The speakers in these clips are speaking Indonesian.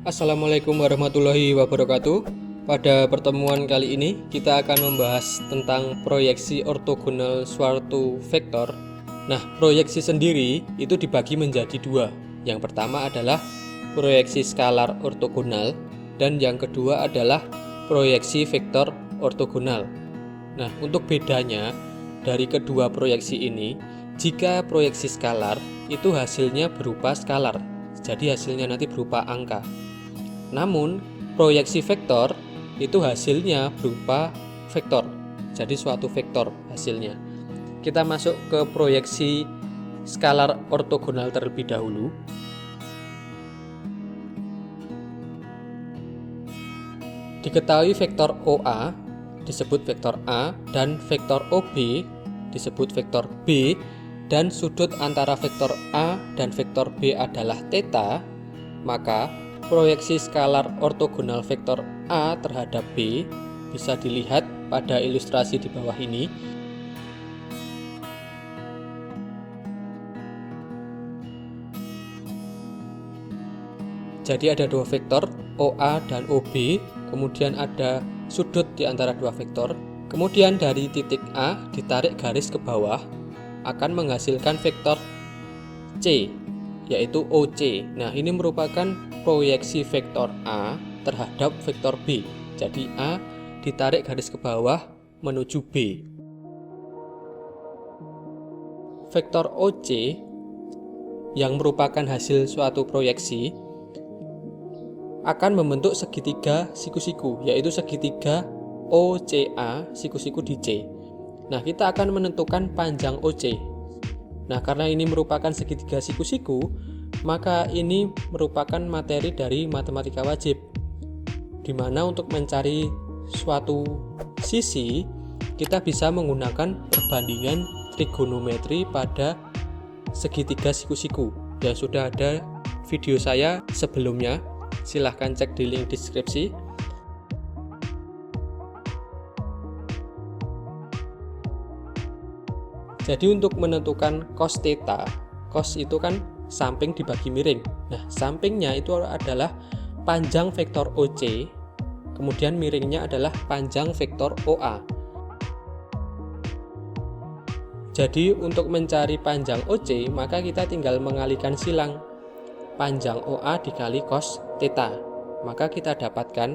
Assalamualaikum warahmatullahi wabarakatuh. Pada pertemuan kali ini kita akan membahas tentang proyeksi ortogonal suatu vektor. Nah, proyeksi sendiri itu dibagi menjadi dua. Yang pertama adalah proyeksi skalar ortogonal dan yang kedua adalah proyeksi vektor ortogonal. Nah, untuk bedanya dari kedua proyeksi ini, jika proyeksi skalar itu hasilnya berupa skalar, jadi hasilnya nanti berupa angka. Namun, proyeksi vektor itu hasilnya berupa vektor, jadi suatu vektor hasilnya. Kita masuk ke proyeksi skalar ortogonal terlebih dahulu. Diketahui vektor OA disebut vektor A dan vektor OB disebut vektor B, dan sudut antara vektor A dan vektor B adalah θ, maka proyeksi skalar ortogonal vektor A terhadap B bisa dilihat pada ilustrasi di bawah ini. Jadi ada dua vektor OA dan OB, kemudian ada sudut di antara dua vektor. Kemudian dari titik A ditarik garis ke bawah akan menghasilkan vektor C, yaitu OC. Nah, ini merupakan proyeksi vektor A terhadap vektor B. Jadi A ditarik garis ke bawah menuju B. Vektor OC yang merupakan hasil suatu proyeksi akan membentuk segitiga siku-siku, yaitu segitiga OCA siku-siku di C. Nah, kita akan menentukan panjang OC. Nah, karena ini merupakan segitiga siku-siku, maka ini merupakan materi dari matematika wajib, di mana untuk mencari suatu sisi, kita bisa menggunakan perbandingan trigonometri pada segitiga siku-siku. Dan sudah ada video saya sebelumnya, silahkan cek di link deskripsi. Jadi untuk menentukan cos theta, cos itu kan samping dibagi miring. Nah, sampingnya itu adalah panjang vektor OC, kemudian miringnya adalah panjang vektor OA. Jadi untuk mencari panjang OC, maka kita tinggal mengalihkan silang. Panjang OA dikali cos theta. Maka kita dapatkan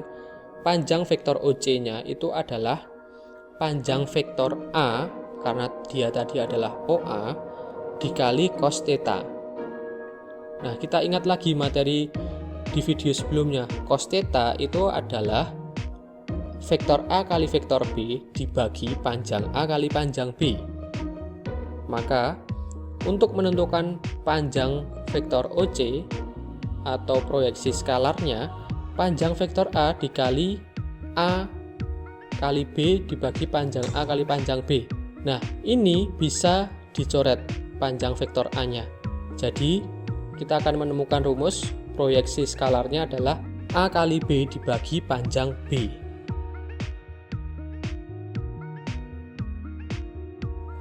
panjang vektor OC-nya itu adalah panjang vektor A, karena dia tadi adalah OA, dikali cos theta. Nah, kita ingat lagi materi di video sebelumnya. Cos theta itu adalah vektor A kali vektor B dibagi panjang A kali panjang B. Maka, untuk menentukan panjang vektor OC atau proyeksi skalarnya, panjang vektor A dikali A kali B dibagi panjang A kali panjang B. Nah, ini bisa dicoret panjang vektor A-nya. Jadi, kita akan menemukan rumus proyeksi skalarnya adalah A kali B dibagi panjang B.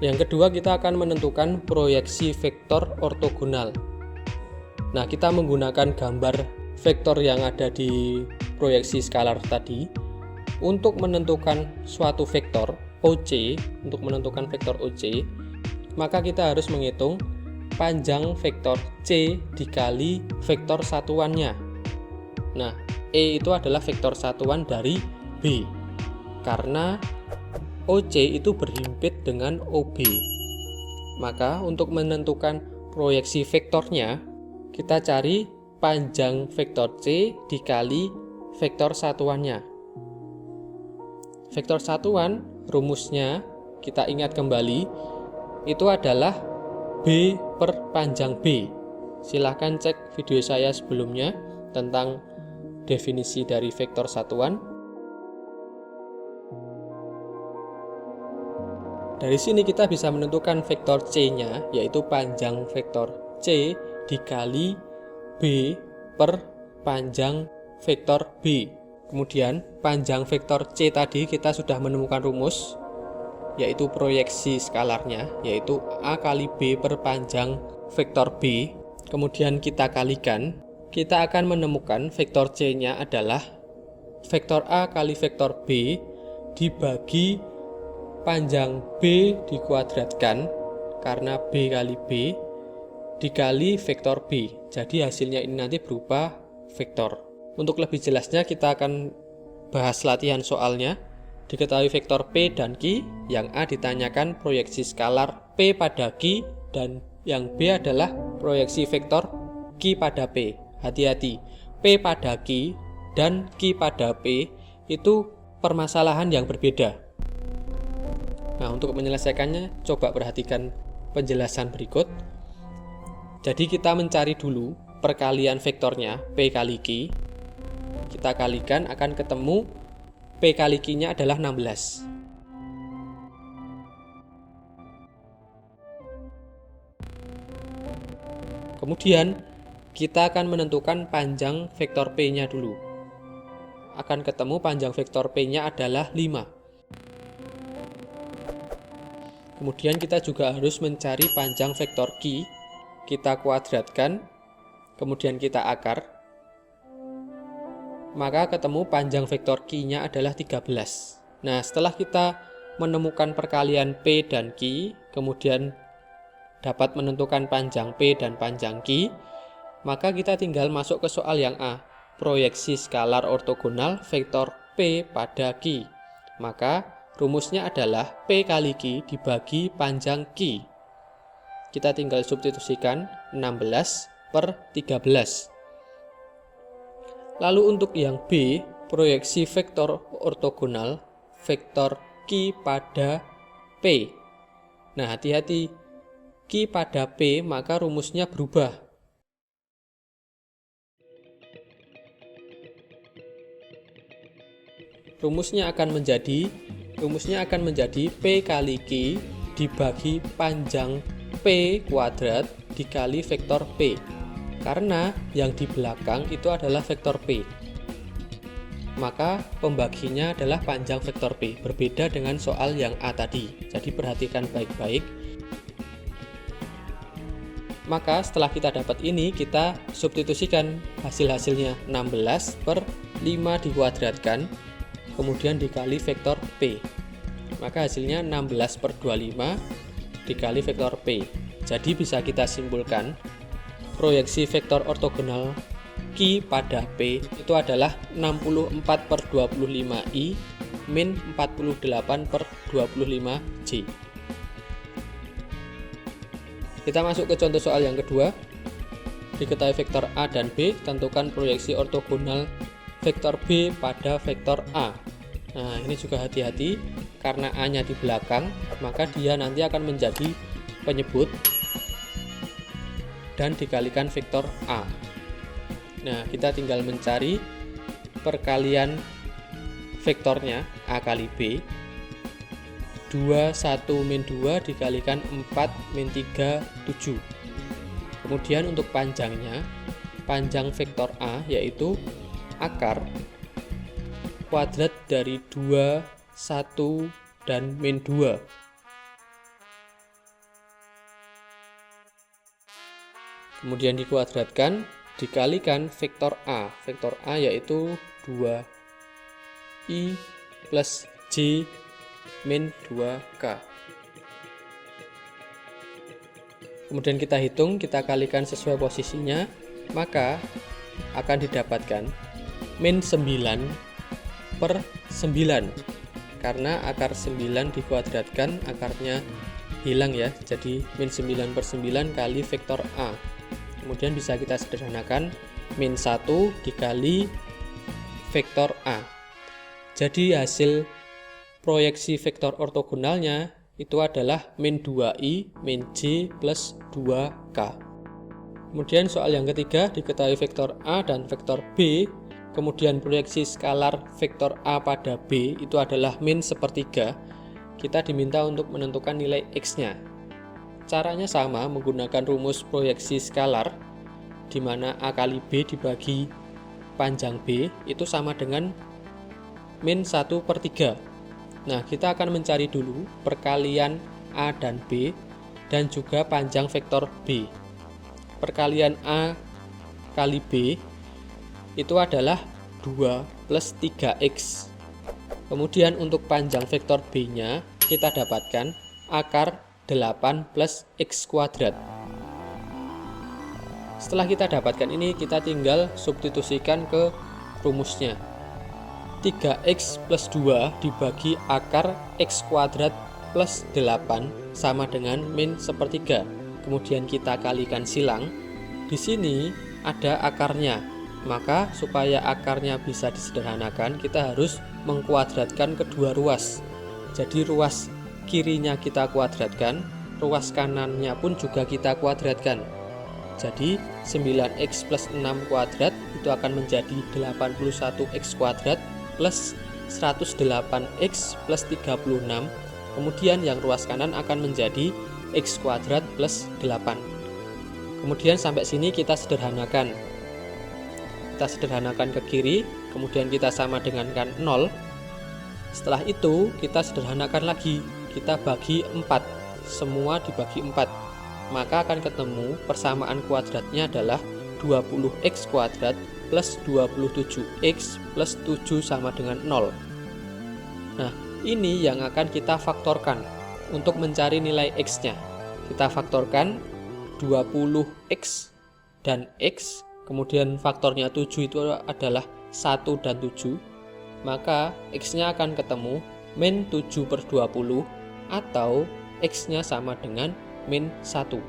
Yang kedua, kita akan menentukan proyeksi vektor ortogonal. Nah, kita menggunakan gambar vektor yang ada di proyeksi skalar tadi untuk menentukan suatu vektor OC. Untuk menentukan vektor OC, maka kita harus menghitung panjang vektor C dikali vektor satuannya. Nah, E itu adalah vektor satuan dari B, karena OC itu berhimpit dengan OB. Maka untuk menentukan proyeksi vektornya, kita cari panjang vektor C dikali vektor satuannya. Vektor satuan, rumusnya kita ingat kembali, itu adalah B per panjang B. Silahkan cek video saya sebelumnya tentang definisi dari vektor satuan. Dari sini kita bisa menentukan vektor C-nya, yaitu panjang vektor C dikali B per panjang vektor B. Kemudian panjang vektor C tadi kita sudah menemukan rumus, yaitu proyeksi skalarnya, yaitu A kali B per panjang vektor B. Kemudian kita kalikan kita akan menemukan vektor C-nya adalah vektor A kali vektor B dibagi panjang B dikuadratkan, karena B kali B dikali vektor B. Jadi hasilnya ini nanti berupa vektor. Untuk lebih jelasnya kita akan bahas latihan soalnya. Diketahui vektor P dan Q, yang A ditanyakan proyeksi skalar P pada Q, dan yang B adalah proyeksi vektor Q pada P. Hati-hati, P pada Q dan Q pada P itu permasalahan yang berbeda. Nah, untuk menyelesaikannya, coba perhatikan penjelasan berikut. Jadi kita mencari dulu perkalian vektornya P kali Q. Kita kalikan akan ketemu P kali Q-nya adalah 16. Kemudian kita akan menentukan panjang vektor P-nya dulu. Akan ketemu panjang vektor P-nya adalah 5. Kemudian kita juga harus mencari panjang vektor Q. Kita kuadratkan, kemudian kita akar. Maka ketemu panjang vektor Q-nya adalah 13. Nah, setelah kita menemukan perkalian P dan Q, kemudian dapat menentukan panjang P dan panjang Q, maka kita tinggal masuk ke soal yang A, proyeksi skalar ortogonal vektor P pada Q. Maka rumusnya adalah P kali Q dibagi panjang Q. Kita tinggal substitusikan 16 per 13. Lalu untuk yang B, proyeksi vektor ortogonal vektor Q pada P. Nah, hati-hati, Q pada P maka rumusnya berubah. Rumusnya akan menjadi P kali Q dibagi panjang P kuadrat dikali vektor P. Karena yang di belakang itu adalah vektor P, maka pembaginya adalah panjang vektor P, berbeda dengan soal yang A tadi. Jadi perhatikan baik-baik. Maka setelah kita dapat ini, kita substitusikan hasil-hasilnya. 16 per 5 dikuadratkan, kemudian dikali vektor P. Maka hasilnya 16 per 25 dikali vektor P. Jadi bisa kita simpulkan proyeksi vektor ortogonal Q pada P itu adalah 64 per 25I min 48 per 25J. Kita masuk ke contoh soal yang kedua. Diketahui vektor A dan B, tentukan proyeksi ortogonal vektor B pada vektor A. Nah, ini juga hati-hati, karena A-nya di belakang, maka dia nanti akan menjadi penyebut dan dikalikan vektor A. Nah, kita tinggal mencari perkalian vektornya A kali B. 2, 1, min 2 dikalikan 4, min 3, 7. Kemudian untuk panjangnya, panjang vektor A yaitu akar kuadrat dari 2, 1, dan min 2. Kemudian dikuadratkan, dikalikan vektor A. Vektor A yaitu 2I plus J min 2K. Kemudian kita hitung, kita kalikan sesuai posisinya, maka akan didapatkan min 9 per 9. Karena akar 9 dikuadratkan, akarnya hilang ya, jadi min 9 per 9 kali vektor A. Kemudian bisa kita sederhanakan, min 1 dikali vektor A. Jadi hasil proyeksi vektor ortogonalnya itu adalah min 2i min j plus 2k. Kemudian soal yang ketiga, diketahui vektor A dan vektor B, kemudian proyeksi skalar vektor A pada B itu adalah min 1/3. Kita diminta untuk menentukan nilai x-nya. Caranya sama, menggunakan rumus proyeksi skalar, di mana A kali B dibagi panjang B itu sama dengan min 1/3. Nah, kita akan mencari dulu perkalian A dan B dan juga panjang vektor B. Perkalian A kali B itu adalah 2 plus 3x. Kemudian untuk panjang vektor B-nya kita dapatkan akar 8 plus x kuadrat. Setelah kita dapatkan ini, kita tinggal substitusikan ke rumusnya. 3x plus 2 dibagi akar x kuadrat plus 8 sama dengan min sepertiga. Kemudian kita kalikan silang. Di sini ada akarnya. Maka supaya akarnya bisa disederhanakan, kita harus mengkuadratkan kedua ruas. Jadi ruas kirinya kita kuadratkan, ruas kanannya pun juga kita kuadratkan. Jadi 9x plus 6 kuadrat itu akan menjadi 81x kuadrat plus 108x plus 36. Kemudian yang ruas kanan akan menjadi x kuadrat plus 8. Kemudian sampai sini kita sederhanakan. Kita sederhanakan ke kiri, kemudian kita sama dengan 0. Setelah itu kita sederhanakan lagi, kita bagi 4, semua dibagi 4, maka akan ketemu persamaan kuadratnya adalah 20x kuadrat plus 27x plus 7 sama dengan 0. Nah, ini yang akan kita faktorkan untuk mencari nilai x-nya. Kita faktorkan 20x dan x, kemudian faktornya 7 itu adalah 1 dan 7, maka x-nya akan ketemu min 7 per 20 atau x-nya sama dengan min 1.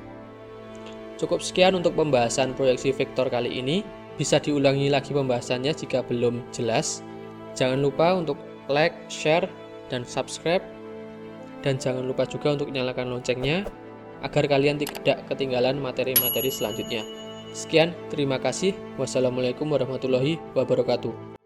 Cukup sekian untuk pembahasan proyeksi vektor kali ini. Bisa diulangi lagi pembahasannya jika belum jelas. Jangan lupa untuk like, share, dan subscribe. Dan jangan lupa juga untuk nyalakan loncengnya agar kalian tidak ketinggalan materi-materi selanjutnya. Sekian, terima kasih. Wassalamualaikum warahmatullahi wabarakatuh.